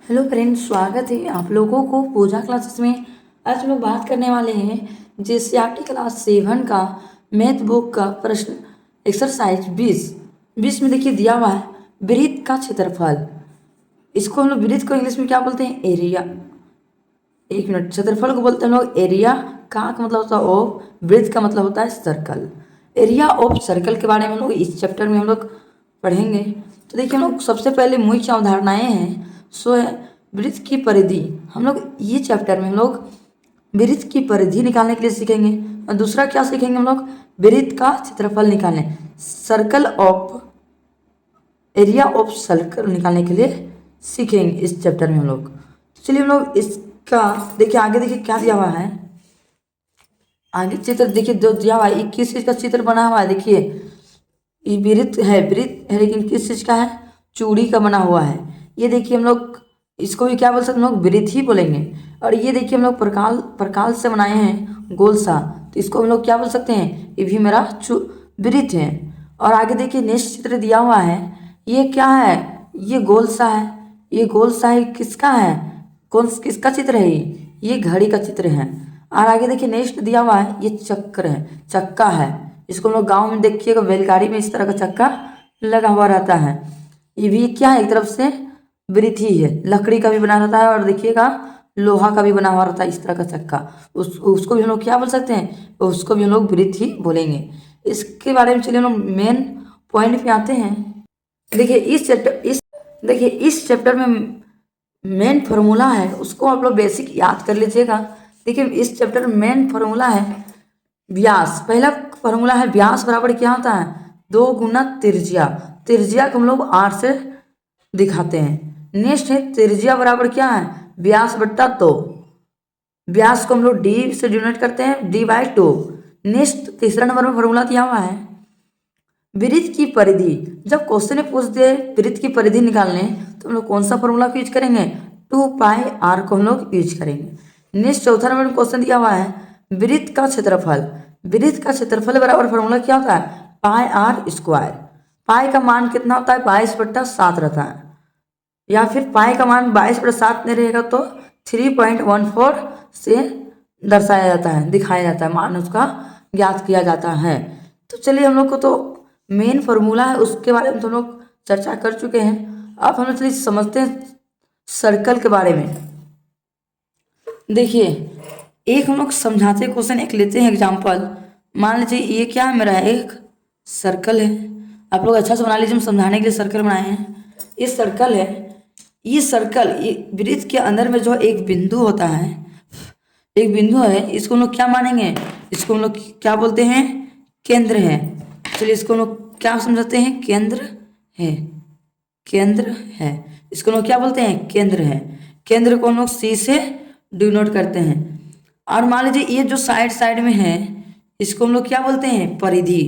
Hello friends, स्वागत है आप लोगों को पूजा क्लासेस में। आज हम लोग बात करने वाले हैं जेसीईआरटी क्लास 7 का मैथ बुक का प्रश्न एक्सरसाइज 20 में देखिए दिया हुआ है वृत्त का क्षेत्रफल। इसको हम लोग वृत्त को इंग्लिश में क्या बोलते हैं? एरिया। एक मिनट, क्षेत्रफल को बोलते हैं हम लोग एरिया। का मतलब होता है ऑफ, वृत्त का मतलब होता है सर्कल। एरिया ऑफ सर्कल के बारे में हम लोग इस चैप्टर में हम लोग पढ़ेंगे। तो देखिए हम लोग सबसे पहले मुख्य अवधारणाएं हैं सो है वृत्त की परिधि। हम लोग ये चैप्टर में हम लोग वृत्त की परिधि निकालने के लिए सीखेंगे। और दूसरा क्या सीखेंगे हम लोग? वृत्त का क्षेत्रफल निकालने, circle of area of circle निकालने के लिए सीखेंगे इस चैप्टर में हम लोग। तो चलिए हम लोग इसका देखिए आगे, देखिए क्या दिया हुआ है आगे चित्र। देखिए जो दिया हुआ है 21 चीज का चित्र बना हुआ है। देखिए ये वृत्त है लेकिन किस चीज का है? चूड़ी का बना हुआ है। ये देखिए हम लोग इसको भी क्या बोल सकते हैं? हम लोग वृत्त ही बोलेंगे। और ये देखिए हम लोग प्रकाल से बनाए हैं गोल सा, तो इसको हम लोग क्या बोल सकते हैं? ये भी मेरा वृत्त है। और आगे देखिए नेक्स्ट चित्र दिया हुआ है, ये क्या है? ये गोल सा है। ये गोल सा है किसका है? किसका चित्र है? ये घड़ी का चित्र है। और आगे देखिए नेक्स्ट दिया हुआ है, ये चक्र है, चक्का है। इसको हम लोग गाँव में देखिएगा बैलगाड़ी में इस तरह का चक्का लगा हुआ रहता है। ये भी क्या है? एक तरफ से वृत्त ही है, लकड़ी का भी बना रहता है और देखिएगा लोहा का भी बना हुआ रहता है इस तरह का चक्का। उसको भी हम लोग क्या बोल सकते हैं? उसको भी हम लोग वृत्त ही बोलेंगे। इसके बारे में चलिए हम लोग मेन पॉइंट पे आते हैं। देखिए इस चैप्टर में मेन फार्मूला है, उसको आप लोग बेसिक याद कर लीजिएगा। देखिए इस चैप्टर में मेन फार्मूला है व्यास। पहला फार्मूला है व्यास बराबर क्या होता है? 2 गुना त्रिज्या। त्रिज्या को हम लोग r से दिखाते हैं। नेक्स्ट है त्रिज्या बराबर क्या है? व्यास बट्टा 2। व्यास को हम लोग d से डिनोट करते हैं, d/2। नेक्स्ट तीसरा नंबर में फार्मूला दिया हुआ है वृत्त की परिधि। जब क्वेश्चन में पूछ दे वृत्त की परिधि निकालने, तो हम लोग कौन सा फार्मूला यूज करेंगे? 2πr को हम लोग यूज करेंगे। नेक्स्ट चौथा नंबर में क्वेश्चन दिया हुआ है वृत्त का क्षेत्रफल। वृत्त का क्षेत्रफल बराबर फार्मूला क्या होता है? πr²। पाई का मान कितना होता है? 22/7 रहता है। या फिर पाई का मान 22/7 नहीं रहेगा तो 3.14 से दर्शाया जाता है, दिखाया जाता है, मान उसका ज्ञात किया जाता है। तो चलिए हम लोग को तो मेन फार्मूला है उसके बारे में तो हम लोग चर्चा कर चुके हैं। अब हम लोग चलिए समझते हैं सर्कल के बारे में। देखिए एक हम लोग समझाते क्वेश्चन एक लेते हैं एग्जाम्पल। मान लीजिए ये क्या है? मेरा एक सर्कल है। आप लोग अच्छा से बना लीजिए, हम समझाने के लिए सर्कल बनाए हैं। ये सर्कल है। ये सर्कल ये वृत्त के अंदर में जो एक बिंदु होता है, एक बिंदु है, इसको हम लोग क्या मानेंगे? इसको हम लोग क्या बोलते हैं? केंद्र है। चलिए इसको हम लोग क्या समझते हैं? केंद्र है। केंद्र है, इसको हम लोग क्या बोलते हैं? केंद्र है। केंद्र को हम लोग C से डिनोट करते हैं। और मान लीजिए ये जो साइड साइड में है, इसको हम लोग क्या बोलते हैं? परिधि।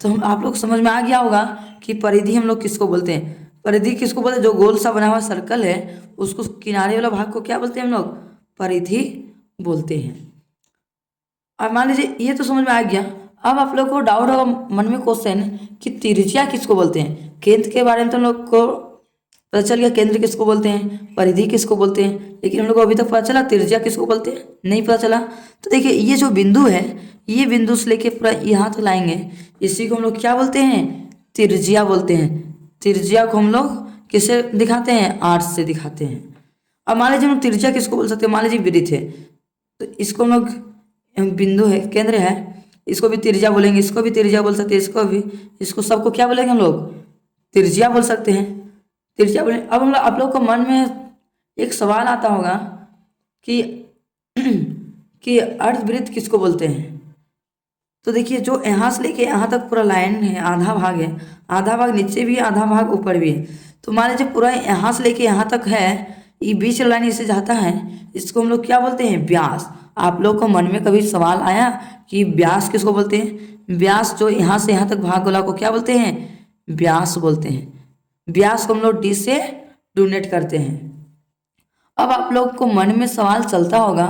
तो हम आप लोग समझ में आ गया होगा कि परिधि हम लोग किसको बोलते हैं? परिधि किसको बोलते हैं? जो गोल सा बना हुआ सर्कल है उसको किनारे वाला भाग को क्या बोलते हैं हम लोग? परिधि बोलते हैं। और मान लीजिए ये तो समझ में आ गया। अब आप लोग को डाउट होगा मन में क्वेश्चन कि त्रिज्या किसको बोलते हैं? केंद्र के बारे में तो हम लोग को पता चल गया, केंद्र किसको बोलते हैं, परिधि किसको बोलते हैं, लेकिन हम लोग को अभी तक पता चला त्रिज्या किसको बोलते हैं नहीं पता चला। तो देखिए ये जो बिंदु है, ये बिंदु से लेके पूरा यहाँ तक लाएंगे, इसी को हम लोग क्या बोलते हैं? त्रिज्या बोलते हैं। त्रिज्या को हम लोग किससे दिखाते हैं? r से दिखाते हैं। अब मान लीजिए हम त्रिज्या किसको बोल सकते हैं? मान लीजिए वृत्त है, तो इसको हम लोग बिंदु है, केंद्र है, इसको भी त्रिज्या बोलेंगे, इसको भी त्रिज्या बोल सकते हैं, इसको भी, इसको सबको क्या बोलेंगे हम लोग? त्रिज्या बोल सकते हैं। त्रिज्या बोले। अब हम लोग आप लोग को मन में एक सवाल आता होगा कि कि अर्धवृत्त किसको बोलते हैं? तो देखिए जो यहाँ से लेके यहाँ तक पूरा लाइन है, आधा भाग है, आधा भाग नीचे भी है, आधा भाग ऊपर भी है। तो मान लीजिए पूरा यहाँ से लेके यहाँ तक है, ये बीच लाइन इसे जाता है, इसको हम लोग क्या बोलते हैं? व्यास। आप लोग को मन में कभी सवाल आया कि व्यास किसको बोलते हैं? व्यास जो यहाँ से यहाँ तक भाग वाला को क्या बोलते हैं? व्यास बोलते हैं। व्यास को हम लोग d से डोनेट करते हैं। अब आप लोग को मन में सवाल चलता होगा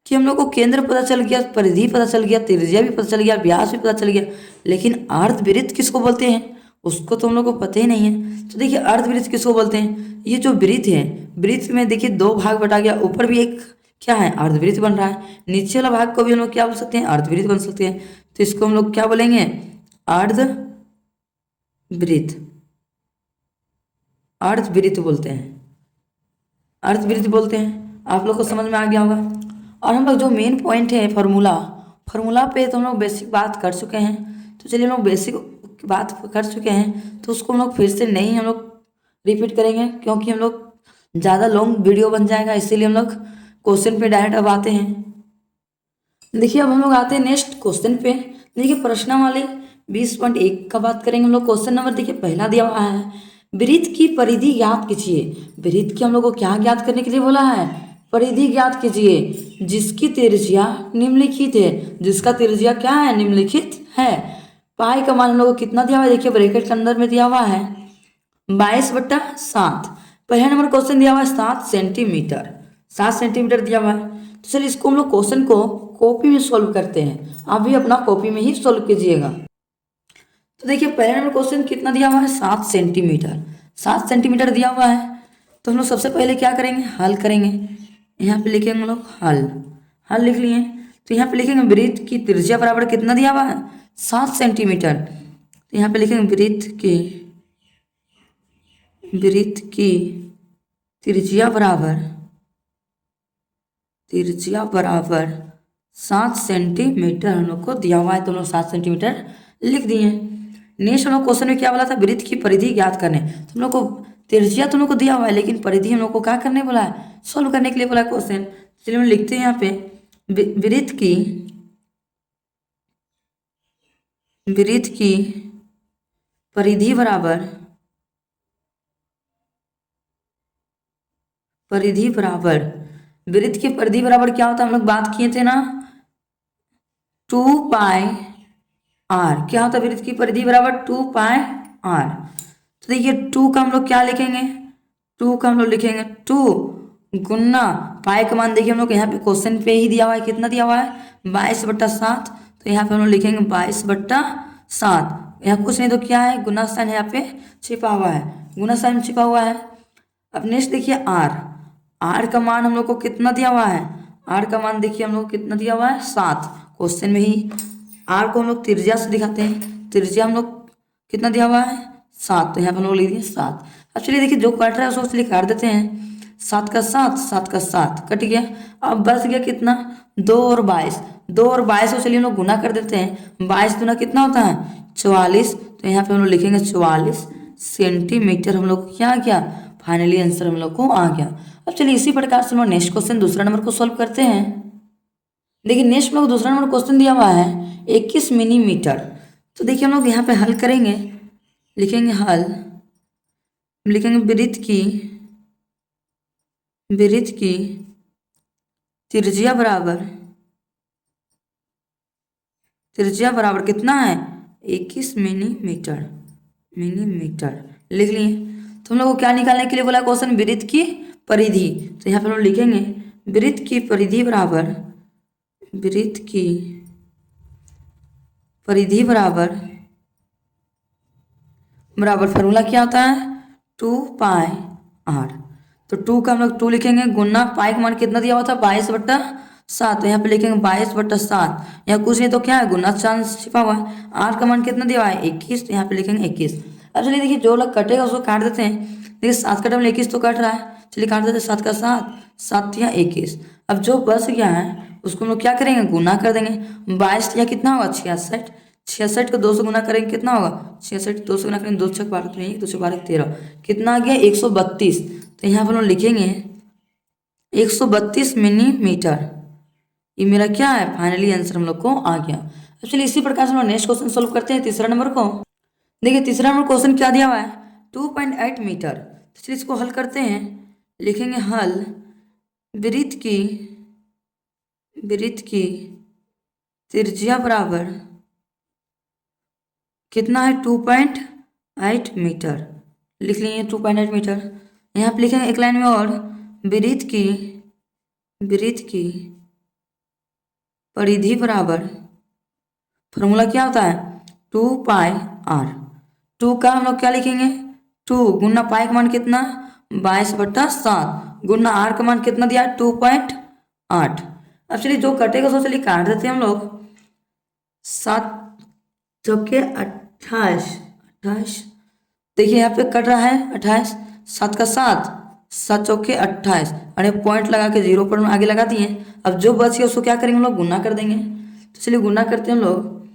कि हम लोग को केंद्र पता चल गया, परिधि पता चल गया, त्रिज्या भी पता चल गया, व्यास भी पता चल गया, लेकिन अर्धवृत्त किसको बोलते हैं? उसको तो हम लोग को पता ही नहीं है। तो देखिए अर्धवृत्त किसको बोलते हैं, ये जो वृत्त है, वृत्त में देखिए दो भाग बटा गया, ऊपर भी एक क्या है अर्धवृत्त बन रहा है, नीचे वाला भाग को भी हम लोग क्या बोल सकते हैं अर्धवृत्त बन सकते हैं। तो इसको हम लोग क्या बोलेंगे अर्धवृत्त, अर्धवृत्त बोलते हैं, अर्धवृत्त बोलते हैं। आप लोग को समझ में आ गया होगा। और हम लोग जो मेन पॉइंट है फॉर्मूला, फॉर्मूला पे तो हम लोग बेसिक बात कर चुके हैं। तो चलिए हम लोग बेसिक बात कर चुके हैं, तो उसको हम लोग फिर से नहीं हम लोग रिपीट करेंगे, क्योंकि हम लोग ज़्यादा लॉन्ग वीडियो बन जाएगा, इसीलिए हम लोग क्वेश्चन पे डायरेक्ट अब आते हैं। देखिए अब हम लोग आते हैं नेक्स्ट क्वेश्चन पे। देखिए प्रश्नावली 20.1 का बात करेंगे हम लोग। क्वेश्चन नंबर देखिए पहला दिया हुआ है, वृत्त की परिधि ज्ञात कीजिए। वृत्त की हम लोग को क्या ज्ञात करने के लिए बोला है, परिधि ज्ञात कीजिए जिसकी त्रिज्या निम्नलिखित है, जिसका त्रिज्या क्या है निम्नलिखित है। पाई का मान हम लोग को कितना दिया हुआ है, देखिए ब्रैकेट के अंदर में दिया हुआ है 22/7। पहला नंबर क्वेश्चन दिया हुआ है 7 सेंटीमीटर, 7 सेंटीमीटर दिया हुआ है। तो चलिए इसको हम लोग क्वेश्चन को कॉपी में सॉल्व करते हैं, आप भी अपना कॉपी में ही सॉल्व कीजिएगा। तो देखिए पहले नंबर क्वेश्चन कितना दिया हुआ है 7 सेंटीमीटर, 7 सेंटीमीटर दिया हुआ है। तो हम लोग सबसे पहले क्या करेंगे हल करेंगे। यहाँ पे लिखेंगे हम लोग हल, हल लिख लिए। तो यहाँ पे लिखेंगे वृत्त की त्रिज्या बराबर कितना दिया हुआ है 7 सेंटीमीटर। तो यहाँ पे लिखेंगे वृत्त की त्रिज्या बराबर, त्रिज्या बराबर 7 सेंटीमीटर हम लोग को दिया हुआ है, तो हम लोग 7 सेंटीमीटर लिख दिए। नेक्स्ट हम लोग क्वेश्चन में क्या बोला था, वृत्त की परिधि ज्ञात करने। तो हम लोग को त्रिज्या तो हम लोग को दिया हुआ है, लेकिन परिधि हम लोग को क्या करने बोला है, सोल्व करने के लिए बोला क्वेश्चन। चलिए हम लिखते हैं यहाँ पे वृत्त की परिधि बराबर, परिधि बराबर, वृत्त की परिधि बराबर क्या होता है, हम लोग बात किए थे ना 2πr। क्या होता है वृत्त की परिधि बराबर 2πr। तो देखिए 2 का हम लोग क्या लिखेंगे, 2 का हम लोग लिखेंगे 2 गुना पाई का मान देखिए हम लोग यहाँ पे क्वेश्चन पे ही दिया हुआ है, कितना दिया हुआ है 22/7। तो यहाँ पे हम लोग लिखेंगे 22/7। यहाँ कुछ नहीं तो क्या है गुना साइन यहाँ पे छिपा हुआ है, गुना साइन छिपा हुआ है। अब नेक्स्ट देखिए आर, आर का मान हम लोग को कितना दिया हुआ है, आर का मान देखिए हम लोग को कितना दिया हुआ है 7। क्वेश्चन में ही आर को हम लोग त्रिज्या से दिखाते हैं, त्रिज्या हम लोग कितना दिया हुआ है 7। तो यहाँ पर हम लोग लिख दिए 7। अब चलिए देखिए जो कट रहा है उसको चलिए काट देते हैं, 7 का 7, 7 का 7 कट गया। अब बच गया कितना 2 और 22, 2 और 22 को चलिए हम लोग गुना कर देते हैं, 22 गुना कितना होता है 44। तो यहाँ पे हम लोग लिखेंगे 44 सेंटीमीटर। हम लोग क्या क्या फाइनली आंसर हम लोग को आ गया। अब चलिए इसी प्रकार से हम लोग नेक्स्ट क्वेश्चन दूसरा नंबर को सॉल्व करते हैं। देखिए नेक्स्ट हम लोग दूसरा नंबर क्वेश्चन दिया हुआ है 21 मिलीमीटर। तो देखिए हम लोग यहाँ पे हल करेंगे, लिखेंगे हल, लिखेंगे वृत्त की त्रिज्या बराबर, त्रिज्या बराबर कितना है 21 मिलीमीटर, मिलीमीटर लिख लिए। तो हम लोग को क्या निकालने के लिए बोला क्वेश्चन, वृत्त की परिधि। तो यहाँ पर हम लिखेंगे वृत्त की परिधि बराबर, वृत्त की परिधि बराबर, बराबर फॉर्मूला क्या होता है 2πr। तो 2 का हम लोग 2 लिखेंगे गुना पाई का मान कितना दिया हुआ था 22/7। तो यहाँ पे लिखेंगे 22/7, यहाँ कुछ नहीं तो क्या है गुना चांस छिपा हुआ है। आर का मान कितना दिया हुआ है 21, तो यहाँ पे लिखेंगे 21। अब चलिए देखिए जो लोग कटेगा उसको काट देते हैं। देखिए 7 का 21 तो कट रहा है, चलिए काट देते हैं 7 का 7, 7 या 21। अब जो बच गया है उसको हम लोग क्या करेंगे गुना कर देंगे, 22 या कितना होगा 66, 66 को 2 से गुना करेंगे कितना होगा 66, 2 से गुना करेंगे 2 6 12 नहीं 2 6 12 13, कितना आ गया 132। तो यहाँ पर हम लिखेंगे 132 मिलीमीटर। ये मेरा क्या है फाइनली आंसर हम लोग को आ गया। अब चलिए इसी प्रकार से हम लोग नेक्स्ट क्वेश्चन सोल्व करते हैं तीसरा नंबर को। देखिए तीसरा नंबर क्वेश्चन क्या दिया हुआ है 2.8 मीटर। तो चलिए इसको हल करते हैं, लिखेंगे हल वृत्त की त्रिज्या बराबर कितना है 2.8 मीटर लिख लिए 2.8 मीटर। यहाँ पे लिखेंगे एक लाइन में और वृत्त की परिधि बराबर, फॉर्मूला क्या होता है 2πr। टू का हम लोग क्या लिखेंगे, 2 गुना पाई का मान कितना 22/7 गुना आर का मान कितना दिया 2.8। अब चलिए जो कटेगा सो चलिए काट देते हैं हम लोग। 7×28 देखिए यहाँ पे कट रहा है 28, 7 का 7, 7×28 और ये पॉइंट लगा के 0 पर आगे लगा दिए। अब जो बच गया उसको क्या करेंगे हम लोग गुना कर देंगे। तो चलिए गुना करते हैं हम लोग।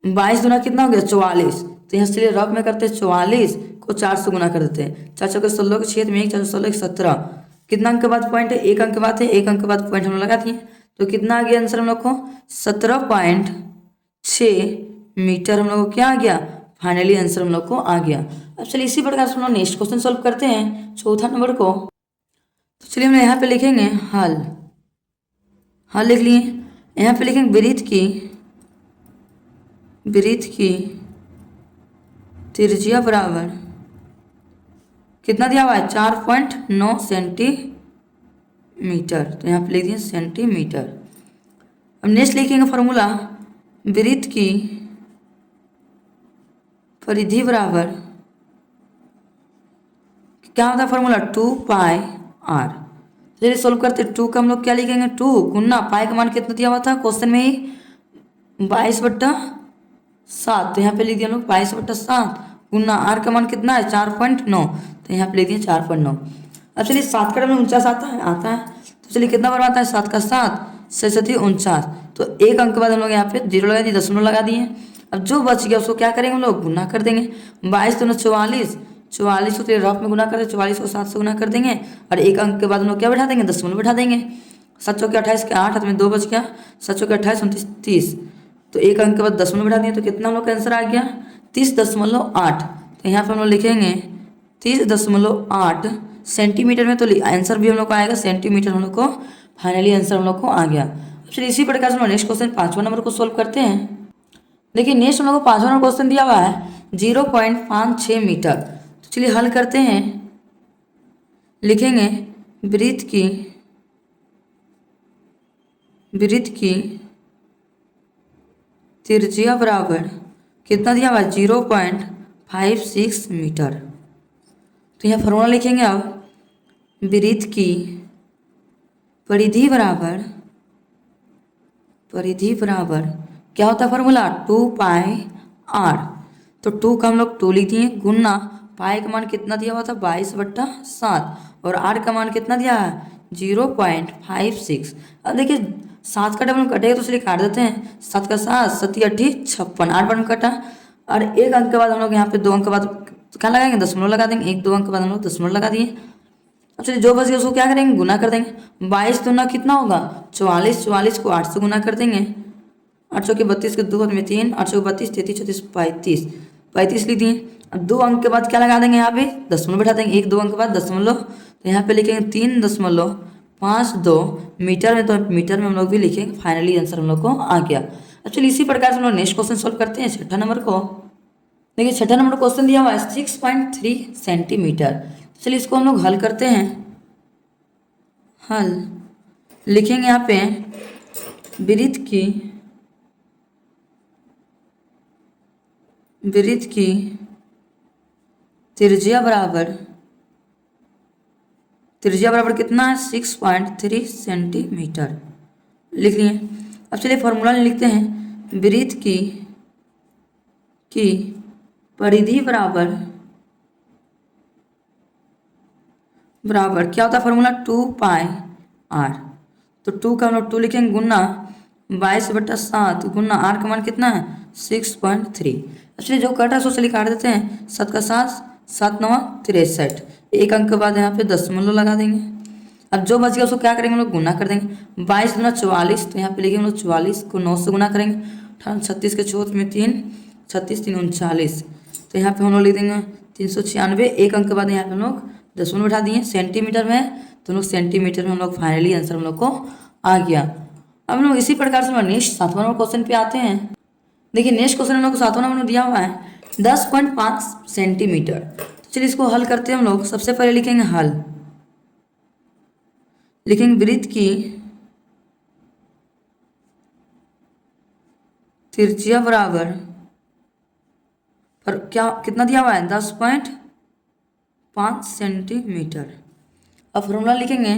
22 गुना कितना हो गया 44। तो यहाँ चलिए रफ में करते हैं 44 को 4 से गुना कर देते हैं। 4×4 के 6 में 1, 4×16 17। कितना अंक के बाद पॉइंट है, 1 अंक के बाद है, 1 अंक के बाद पॉइंट हम लोग लगा दिए। तो कितना आ गया आंसर हम लोग को 17.6 मीटर हम लोग को क्या आ गया फाइनली आंसर हम लोग को आ गया। अब चलिए इसी प्रकार से हम लोग नेक्स्ट क्वेश्चन सॉल्व करते हैं चौथा नंबर को। तो चलिए हम यहाँ पे लिखेंगे हल। हल लिख लिए। यहाँ पे लिखेंगे वृत्त की त्रिज्या बराबर कितना दिया हुआ है 4.9 सेंटीमीटर। तो यहाँ पे लिख दिए सेंटीमीटर। अब नेक्स्ट लिखेंगे फॉर्मूला वृत्त की परिधि बराबर क्या होता है फॉर्मूला 2πr। चलिए सोल्व करते। 2 का हम लोग क्या लिखेंगे 2 गुना पाई का मान कितना दिया हुआ था क्वेश्चन में ही 22/7। तो यहाँ पे लिख दिया हम लोग 22/7 गुना आर का मान कितना है 4.9। तो यहाँ पे लिख दिया 4.9। अब चलिए 7 का 49 आता है। तो चलिए कितना बार आता है 7 का 7, 7×7 तो 1 अंक के बाद हम लोग यहाँ पे 0 लगा दिए, दशमलव लगा दिए। अब जो बच गया उसको क्या करेंगे हम लोग गुना कर देंगे। 22×2 = 44 को रफ में गुना करते 44 को 7 से गुना कर देंगे और 1 अंक के बाद हम लोग क्या बैठा देंगे दशमलव बैठा देंगे। 7×28 के 8 हाथ में 2 बच गया। 7×28 29 30 तो 1 अंक के बाद दशमलव बैठा दिए। तो कितना हम लोग का आंसर आ गया 30.8। तो यहाँ पर हम लोग लिखेंगे 30.8 सेंटीमीटर में। तो आंसर भी हम लोग को आएगा सेंटीमीटर हम लोग को फाइनली आंसर हम लोग को आ गया। चलिए इसी प्रकार से हम नेक्स्ट क्वेश्चन 5वां नंबर को सोल्व करते हैं। देखिए नेक्स्ट हम लोग को 5वां नंबर क्वेश्चन दिया हुआ है 0.56 मीटर। तो चलिए हल करते हैं। लिखेंगे वृत्त की त्रिज्या बराबर कितना दिया हुआ है 0.56 मीटर। तो यहाँ फॉर्मूला लिखेंगे अब वृत्त की परिधि बराबर क्या होता है फॉर्मूला 2πr। तो 2 का हम लोग 2 लिख दिए गुना पाई का मान कितना दिया हुआ था 22/7 और आर का मान कितना दिया है 0.56। अब देखिए 7 का डबल कटेगा तो चलिए काट देते हैं। 7 का 7, 7×8 = 56, 8 बार में कटा और 1 अंक के बाद हम लोग यहाँ पे 2 अंक के बाद क्या लगाएंगे दशमलव लगा देंगे। 1 2 अंक के बाद हम लोग दशमलव लगा दिए। अब चलिए जो बच गया उसको क्या करेंगे गुना कर देंगे। 22 दूना कितना होगा 44, 44 को 8 से गुना कर देंगे। 8×32 के 2 में 3, 8×32 33 34 35, 35 लिख दिए। अब 2 अंक के बाद क्या लगा देंगे यहाँ पे दशमलव बैठा देंगे। 1 2 अंक के बाद दशमलव तो यहाँ पे लिखेंगे 3.52 मीटर में। तो मीटर में हम लोग भी लिखेंगे फाइनली आंसर हम लोग को आ गया। अब चलिए इसी प्रकार से हम लोग नेक्स्ट क्वेश्चन सॉल्व करते हैं छठा नंबर को। देखिए छठा नंबर क्वेश्चन दिया हुआ है 6.3 सेंटीमीटर। चलिए इसको हम लोग हल करते हैं। हल लिखेंगे यहाँ पे वृत्त की त्रिज्या बराबर कितना है 6.3 सेंटीमीटर लिख लिए। अब चलिए फॉर्मूला लिखते हैं वृत्त की परिधि बराबर क्या होता है फॉर्मूला 2πr। तो 2 का हम लोग 2 लिखेंगे गुना 22/7 गुना आर का मान कितना है 6.3। चलिए जो कटा सो चलिए काट देते हैं। 7 का 7, 7×9 63, 1 अंक के बाद यहाँ पे दशमलव लगा देंगे। अब जो बच गया उसको क्या करेंगे हम लोग गुना कर देंगे। 22 दूना 44 तो यहाँ पे लिखेंगे हम लोग 44 को 9 से गुना करेंगे। 36 के 4 में 3, 36 3 39 तो यहाँ पे हम लोग लिख देंगे 396। 1 अंक के बाद यहाँ पे हम लोग दशमलव बैठा दिए। सेंटीमीटर में तो हम लोग सेंटीमीटर में हम लोग फाइनली आंसर हम लोग को आ गया। अब हम लोग इसी प्रकार से हम लोग नेक्स्ट 7वां नंबर क्वेश्चन पे आते हैं। देखिए नेक्स्ट क्वेश्चन हम लोग को 7वां नंबर में दिया हुआ है 10.5 सेंटीमीटर। तो चलिए इसको हल करते हैं हम लोग। सबसे पहले लिखेंगे हल। लिखेंगे वृत्त की त्रिज्या बराबर पर क्या कितना दिया हुआ है 10.5 सेंटीमीटर। अब फॉर्मूला लिखेंगे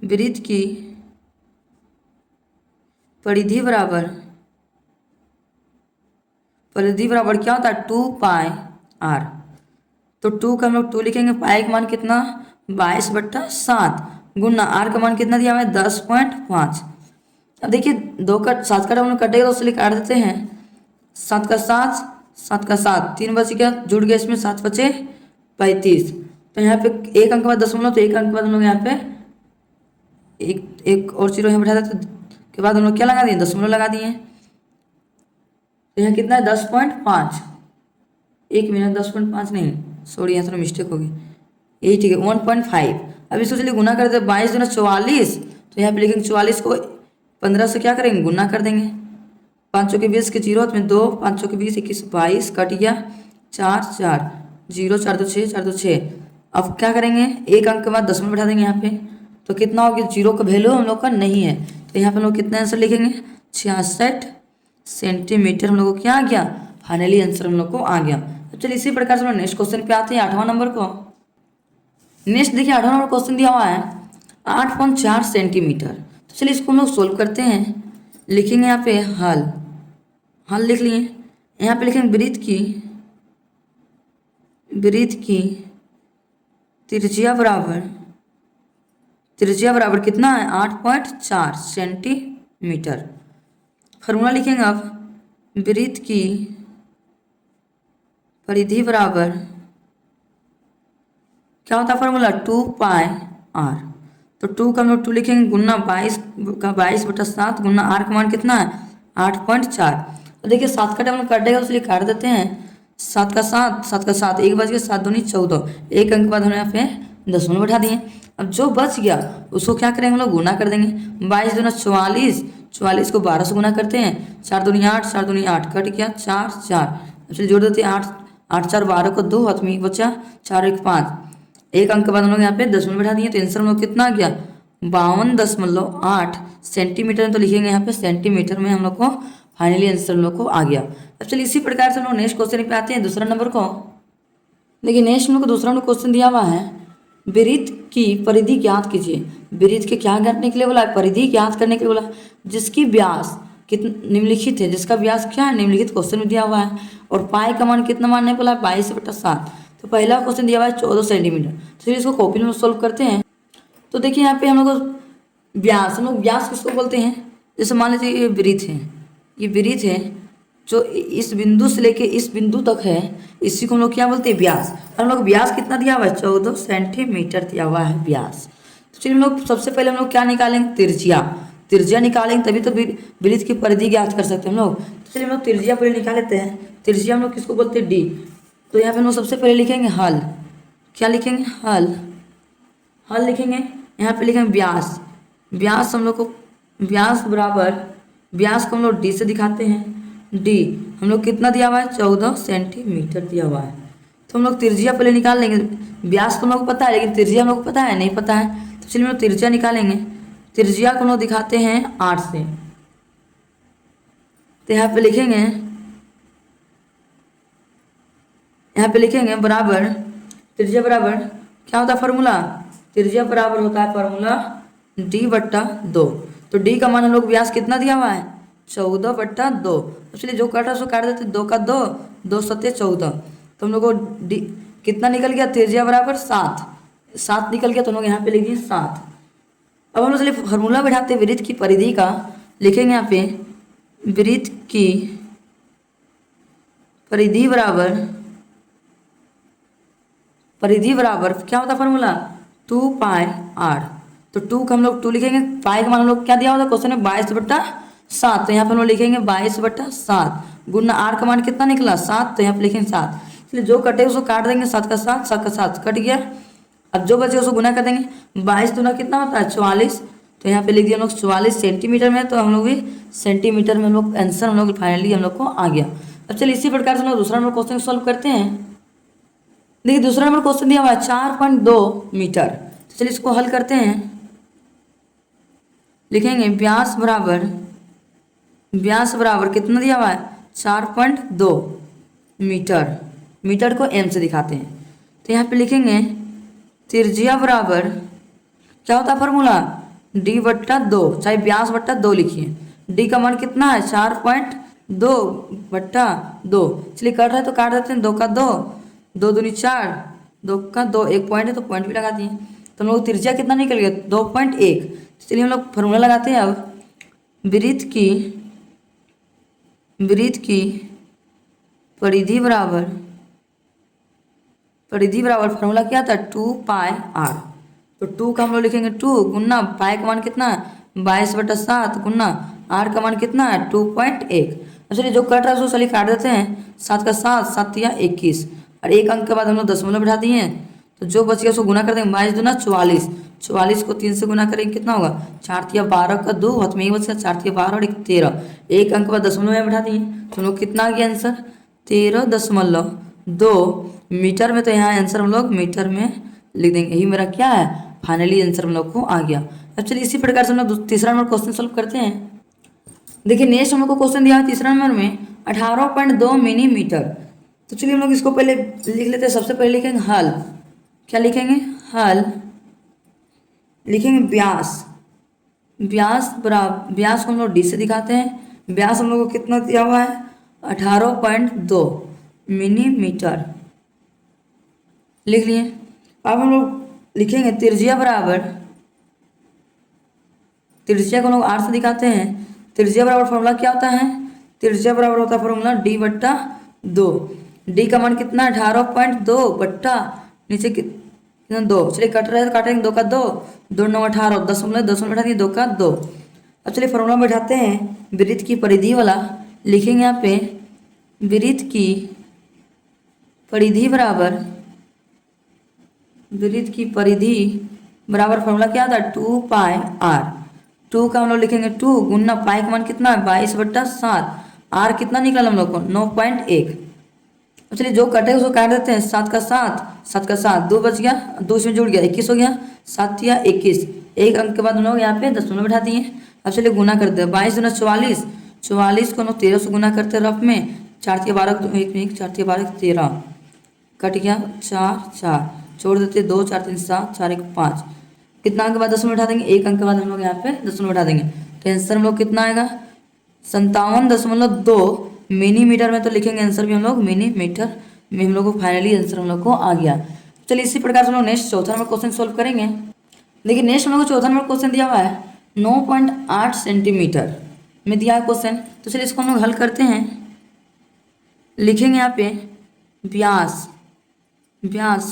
वृत्त की परिधि बराबर क्या होता है 2πr। तो 2 का हम लोग 2 लिखेंगे, पाई का मान कितना 22/7 गुना आर का मान कितना दिया हुआ है 10.5। अब देखिए 2 का 7 का हम लोग कटेगा तो उसलिए काट देते हैं, 7 का 7 7 का 7 3 बच गया, जुड़ गया इसमें 7 बचे 35। तो यहाँ पे एक अंक के बाद दशमलव, तो एक अंक के बाद हम लोग यहाँ पे एक और जीरो यहाँ बैठा देते के बाद हम लोग क्या लगा दिए दशमलव लगा दिए। तो यहाँ कितना है 10.5, 1 मिनट 10.5 नहीं सॉरी यहाँ थोड़ा मिस्टेक हो गई, यही ठीक है 1.5। अब इसको चलिए गुना कर देते 22 दूना 44, तो यहाँ पे लिखेंगे 44 को 15 से क्या करेंगे गुना कर देंगे, 5 चौके 20 के जीरो में 2, 5 चौके 20 21 22 कट गया 4 4 0 4 2 6 4 2 6। अब क्या करेंगे एक अंक के बाद दशमलव बैठा देंगे यहाँ पे, तो कितना हो गया जीरो का वैल्यू हम लोग का नहीं है, तो यहाँ पे हम लोग कितना आंसर लिखेंगे 66 सेंटीमीटर हम लोग को क्या आ गया फाइनली आंसर हम लोग को आ गया। अब चलिए इसी प्रकार से हम नेक्स्ट क्वेश्चन पे आते हैं 8वां नंबर को। नेक्स्ट देखिए 8वां नंबर क्वेश्चन दिया हुआ है 8.4 सेंटीमीटर। तो चलिए इसको हम लोग सोल्व करते हैं, लिखेंगे यहाँ पे हल लिख लिए, यहाँ पे लिखेंगे वृत्त की त्रिज्या बराबर कितना है 8.4 सेंटीमीटर। फॉर्मूला लिखेंगे अब वृत्त की परिधि बराबर क्या होता है फॉर्मूला 2πr। तो 2 का हम लोग 2 लिखेंगे गुना 22 का 22/7 गुना r का मान कितना है 8.4। तो देखिए 7 का हम काटेगा तो इसलिए काट देते हैं, 7 का 7 7 का 7 एक बच गया 7 दूनी 14, एक अंक बाद हम यहाँ पे दशमलव बैठा दिए। अब जो बच गया उसको क्या करेंगे हम लोग गुना कर देंगे, 22 दूना 44, 44 को 12 से गुना करते हैं, 4 दूनी 8 4 दूनी 8 कट गया 4 4। अब चलिए जोड़ देते हैं 8 8 4 12 को 2 हाथ में एक बचा 4 1 5, एक अंक के बाद हम लोग यहाँ पे दशमलव बैठा दिए, तो आंसर हम लोग कितना आ गया 52.8 सेंटीमीटर। तो लिखेंगे यहाँ पे सेंटीमीटर में हम लोग को फाइनली आंसर हम लोग को आ गया। अब चलिए इसी प्रकार से हम लोग नेक्स्ट क्वेश्चन पे आते हैं दूसरा नंबर को। देखिए नेक्स्ट हम लोग को दूसरा नंबर क्वेश्चन दिया हुआ है वृत्त की परिधि ज्ञात कीजिए। वृत्त के क्या करने के लिए बोला है परिधि ज्ञात करने के लिए बोला, जिसकी व्यास निम्नलिखित है, जिसका व्यास क्या है निम्नलिखित क्वेश्चन में दिया हुआ है, और पाई का मान कितना मानने बोला 22/7। तो पहला क्वेश्चन दिया हुआ है 14 सेंटीमीटर। तो चलिए इसको कॉपी में सोल्व करते हैं। तो देखिए यहाँ पे हम लोग व्यास, हम लोग व्यास किसको बोलते हैं, जैसे मान लीजिए ये वृत्त है, ये वृत्त है जो इस बिंदु से लेके इस बिंदु तक है, इसी को हम लोग क्या बोलते हैं व्यास। और हम लोग व्यास कितना दिया हुआ है 14 सेंटीमीटर दिया हुआ है व्यास। तो चलिए हम लोग सबसे पहले हम लोग क्या निकालेंगे त्रिज्या निकालेंगे, तभी तो वृत्त की परिधि ज्ञात कर सकते हैं हम लोग। तो चलिए हम लोग त्रिज्या पहले निकाल लेते हैं। त्रिज्या हम लोग किसको बोलते हैं डी। तो यहाँ पे हम लोग सबसे पहले लिखेंगे हल, क्या लिखेंगे हल लिखेंगे, यहाँ पे लिखेंगे व्यास हम लोग को व्यास को हम लोग डी से दिखाते हैं। डी हम लोग कितना दिया हुआ है 14 सेंटीमीटर दिया हुआ है। तो हम लोग त्रिज्या पहले निकाल लेंगे, व्यास तो हम लोग को पता है लेकिन त्रिज्या हम लोग को पता है नहीं पता है, तो चलिए हम लोग त्रिज्या निकालेंगे। त्रिज्या को हम लोग दिखाते हैं 8 से, तो यहाँ पे लिखेंगे बराबर त्रिज्या बराबर क्या होता है फॉर्मूला, त्रिज्या बराबर होता है फॉर्मूला d/2। तो d का मान हम लोग व्यास कितना दिया हुआ है 14/2। इसलिए जो काटा उसको काट देते 2 का 2 2 7 14। तो हम लोग को d कितना निकल गया त्रिज्या बराबर 7 निकल गया, तो हम लोग यहाँ पे लिख दिए 7। अब हम लोग चलिए फॉर्मूला बैठाते वृत्त की परिधि का, लिखेंगे यहाँ पे वृत्त की परिधि बराबर क्या होता है फॉर्मूला 2πr। तो 2 का हम लोग 2 लिखेंगे, पाई का मान हम लोग क्या दिया होता है क्वेश्चन में 22/7, तो यहाँ पर हम लोग लिखेंगे 22/7 गुना r का मान कितना निकला 7, तो यहाँ पे लिखेंगे 7। इसलिए जो कटे उसको काट देंगे, 7 का 7 7 का 7 कट गया। अब जो बचे उसको गुना कर देंगे, 22 दूना कितना होता है 44, तो यहाँ पे लिख दिया हम लोग 44 सेंटीमीटर में, तो हम लोग भी सेंटीमीटर में हम लोग आंसर हम लोग फाइनली हम लोग को आ गया। अब चलिए इसी प्रकार से हम लोग दूसरा नंबर क्वेश्चन सॉल्व करते हैं। देखिए दूसरा नंबर क्वेश्चन दिया हुआ है 4.2 मीटर। तो चलिए इसको हल करते हैं, लिखेंगे व्यास बराबर कितना दिया हुआ है 4.2 मीटर। मीटर को m से दिखाते हैं। तो यहाँ पे लिखेंगे त्रिज्या बराबर क्या होता है फॉर्मूला, d बट्टा 2, चाहे व्यास बट्टा 2 लिखिए। d का मान कितना है 4.2 बट्टा 2। चलिए कट रहा है तो काट देते हैं, 2 का 2, 2 दूनी 4, 2 का 2, एक पॉइंट है तो पॉइंट भी लगा दिए। तो हम लोग त्रिज्या कितना निकल गया 2.1। चलिए हम लोग फॉर्मूला लगाते हैं अब, वृत्त की परिधि बराबर फॉर्मूला क्या था 2πr। तो 2 का हम लोग लिखेंगे 2 गुना पाई का मान कितना है 22/7 गुना r का मान कितना है 2.1। चलिए जो कट रहा है उसको चलिए काट देते हैं, 7 का 7, 7 या 21, और एक अंक के बाद हम लोग दशमलव बैठा दिए हैं। तो जो बच गया उसको गुना कर देंगे, 22 दूना 44, 44 को 3 से गुना करेंगे कितना होगा 4 या 12 का 2 हाथ में ही बच गया, 4 या 12 और 1 13, एक अंक के बाद दशमलव में बैठा दिए। तो हम लोग कितना आ गया आंसर 13.2 मीटर में। तो यहाँ आंसर हम लोग मीटर में लिख देंगे, यही मेरा क्या है फाइनली आंसर हम लोग को आ गया। अब चलिए इसी प्रकार से हम लोग तीसरा नंबर क्वेश्चन सॉल्व करते हैं। देखिए नेक्स्ट हम लोग को क्वेश्चन दिया है तीसरा नंबर में 18.2 मिलीमीटर। तो चलिए हम लोग इसको पहले लिख लेते हैं। सबसे पहले लिखेंगे हल, क्या लिखेंगे हल, लिखेंगे व्यास बराबर, व्यास को हम लोग डी से दिखाते हैं। व्यास हम लोग को कितना दिया हुआ है 18.2 मिलीमीटर लिख लिए। अब हम लोग लिखेंगे त्रिज्या बराबर, त्रिज्या को हम लोग आर से दिखाते हैं। त्रिज्या बराबर फॉर्मूला क्या होता है, त्रिज्या बराबर होता है फॉर्मूला d बट्टा 2। डी का मान कितना 18.2 बट्टा नीचे कितना 2। चलिए कट रहे हैं तो काटेंगे, 2 का 2, 2 9 18, दशमलव बैठा दिए 2 का 2। अब चलिए फॉर्मूला बैठाते हैं वृत्त की परिधि वाला। लिखेंगे यहाँ पे वृत्त की परिधि बराबर फॉर्मूला क्या था 2πr। 2 का हम लोग लिखेंगे 2 गुना पाई का मान कितना है 22/7, r कितना निकला हम लोग को 9.1। चलिए जो कटे उसको काट देते हैं, 7 का 7, 7 का 7, 2 बच गया, 2 इसमें जुड़ गया 21 हो गया, 7 या 21, एक अंक के बाद हम लोग यहाँ पे दशमलव बैठा दिए। अब चलिए गुना करते हैं, 22 दूना 44, 44 को हम लोग 13 से गुना करते हैं रफ में, 4 या 12 1 4 या 12 13 कट गया, 4 4 छोड़ देते 2 4 3 7 4 1 5, कितना अंक के बाद दशमलव बैठा देंगे, एक अंक के बाद हम लोग यहाँ पे दशमलव बैठा देंगे। तो आंसर हम लोग कितना आएगा 57.2 मिलीमीटर में। तो लिखेंगे आंसर भी हम लोग मिलीमीटर में, हम लोग को फाइनली आंसर हम लोग को आ गया। चलिए इसी प्रकार से हम लोग नेक्स्ट चौथा नंबर क्वेश्चन सॉल्व करेंगे। देखिए नेक्स्ट हम लोग को चौथा नंबर क्वेश्चन दिया हुआ है 9.8 सेंटीमीटर में दिया है क्वेश्चन। तो चलिए इसको हम लोग हल करते हैं। लिखेंगे यहाँ पे व्यास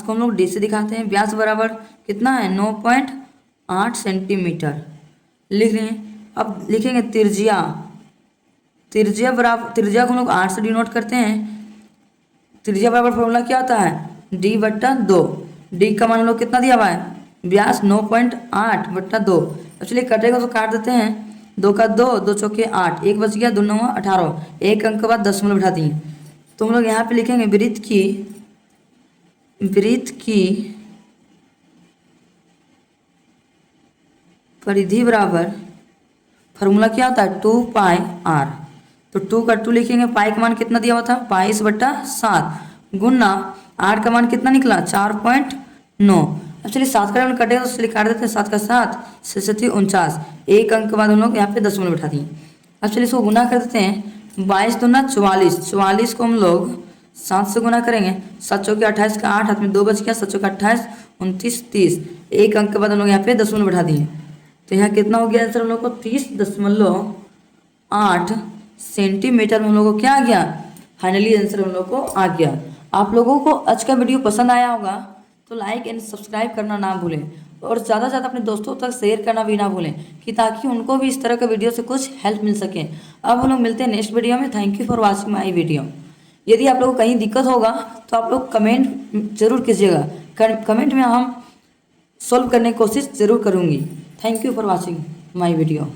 को हम लोग डी से दिखाते हैं। व्यास बराबर कितना है 9.8 सेंटीमीटर लिख रहे हैं। अब लिखेंगे त्रिज्या को हम लोग 8 से डिनोट करते हैं। त्रिज्या बराबर फॉर्मूला क्या होता है d बट्टा 2। डी का मान हम लोग कितना दिया हुआ है व्यास 9.8 बट्टा 2। अब चलिए कटेगा तो काट देते हैं, 2 का 2, 2 चौके 8, एक बच गया, 2 9 18, एक अंक के बाद दशमलव बैठा दिए। तो हम लोग यहाँ पे लिखेंगे वृत्त की परिधि बराबर फॉर्मूला क्या होता है 2πr। तो 2 का 2 लिखेंगे, पाई का मान कितना दिया हुआ था 22/7 गुना r का मान कितना निकला 4.9। अब चलिए 7 का कटेगा तो चलिए काट देते हैं, 7 का 7, 7 49, एक अंक के बाद हम लोग यहाँ पे दशमलव बैठा दिए। अब चलिए इसको गुना कर देते हैं, 22 दूना 44, 44 को हम लोग 7 से गुना करेंगे, 7 चौके 28 का 8, हाथ में 2 बच गया, 7 चौके 28, 29 30, एक अंक के बाद हम लोग यहाँ पे दशमलव बैठा दिए। तो यहाँ कितना हो गया आंसर हम लोग को 30.8 सेंटीमीटर में हम लोग को क्या आ गया फाइनली आंसर हम लोग को आ गया। आप लोगों को आज का वीडियो पसंद आया होगा तो लाइक एंड सब्सक्राइब करना ना भूलें, और ज़्यादा से ज़्यादा अपने दोस्तों तक शेयर करना भी ना भूलें, कि ताकि उनको भी इस तरह का वीडियो से कुछ हेल्प मिल सके। अब हम लोग मिलते हैं नेक्स्ट वीडियो में। Thank you for watching my video. यदि आप लोगों को कहीं दिक्कत होगा तो आप लोग कमेंट जरूर कीजिएगा, कमेंट में हम सॉल्व करने की कोशिश ज़रूर करूँगी। Thank you for watching my video.